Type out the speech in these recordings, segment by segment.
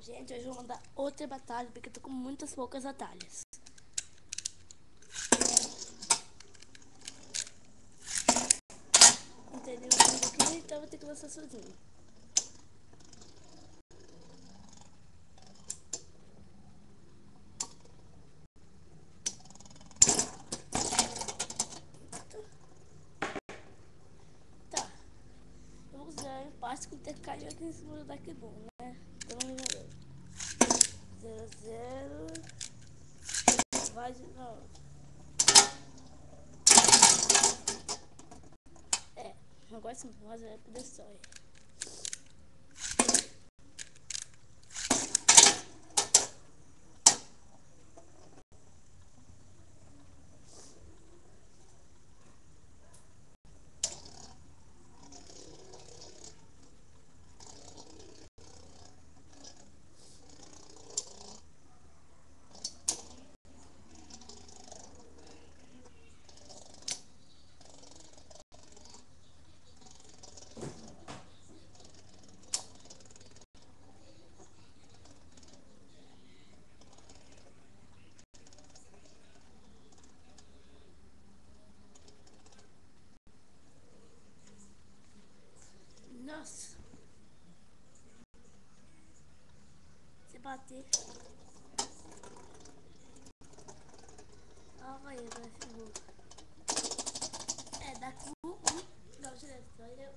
Gente, hoje eu vou mandar outra batalha, porque eu tô com muitas poucas batalhas. Entendeu? Então eu vou ter que lançar sozinho. Tá. Eu vou usar empate com ter caído aqui em cima do Dark Bull, né? Então vamos ver. 0-0. Vai de novo. Agora sim, vamos fazer pro Destroy. Nossa. Se bater. Ah, vai, agora ferrou. Daqui não, Destroy.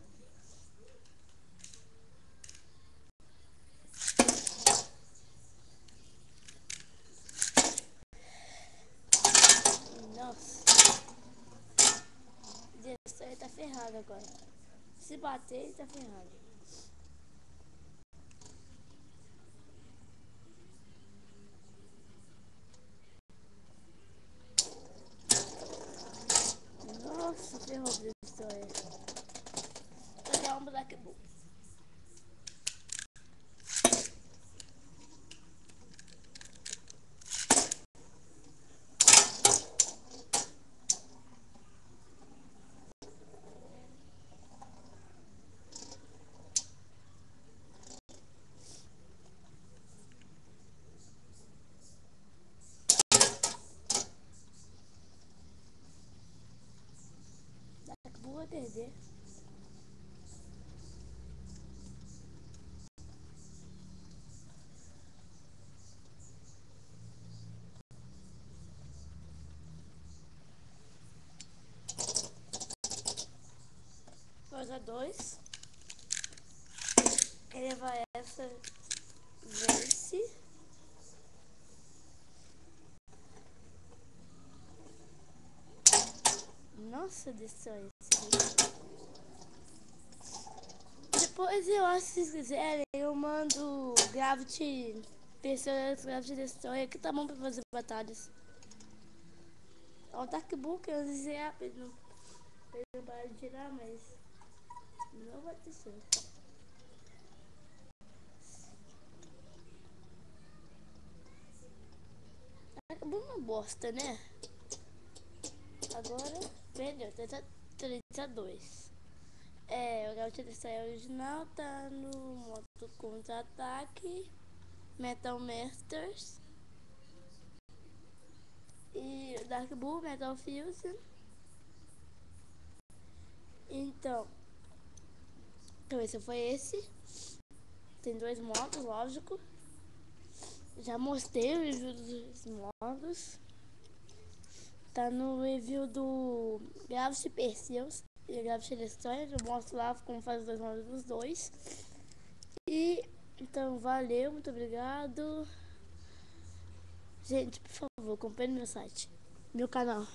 Nossa. Destroy tá ferrado agora. Se bater, ele tá ferrado. Nossa, ferrou o Destroy. Vou pegar um Black Bull. Black Bull vai perder. Vou usar 2. Ele levar essa. Vence. Nossa, Destroy. Depois eu acho que se vocês quiserem, eu mando Gravity. Pessoas Gravity Destroy. Que tá bom pra fazer batalhas. O Dark Bull que eu usei rápido. Pra ele não parar de tirar, mas não vai ter certo. Dark Bull é uma bosta, né? Agora perdeu, 3-2. O Gravity Destroy original tá no modo contra-ataque. Metal Masters. E Dark Bull, Metal Fusion. Então esse foi esse. Tem 2 modos, lógico. Já mostrei o review dos modos. Tá no review do Gravity Perseus e Gravity Destroy. Eu mostro lá como faz os 2 modos dos 2. E então valeu, muito obrigado. Gente, por favor, acompanhe meu site, meu canal.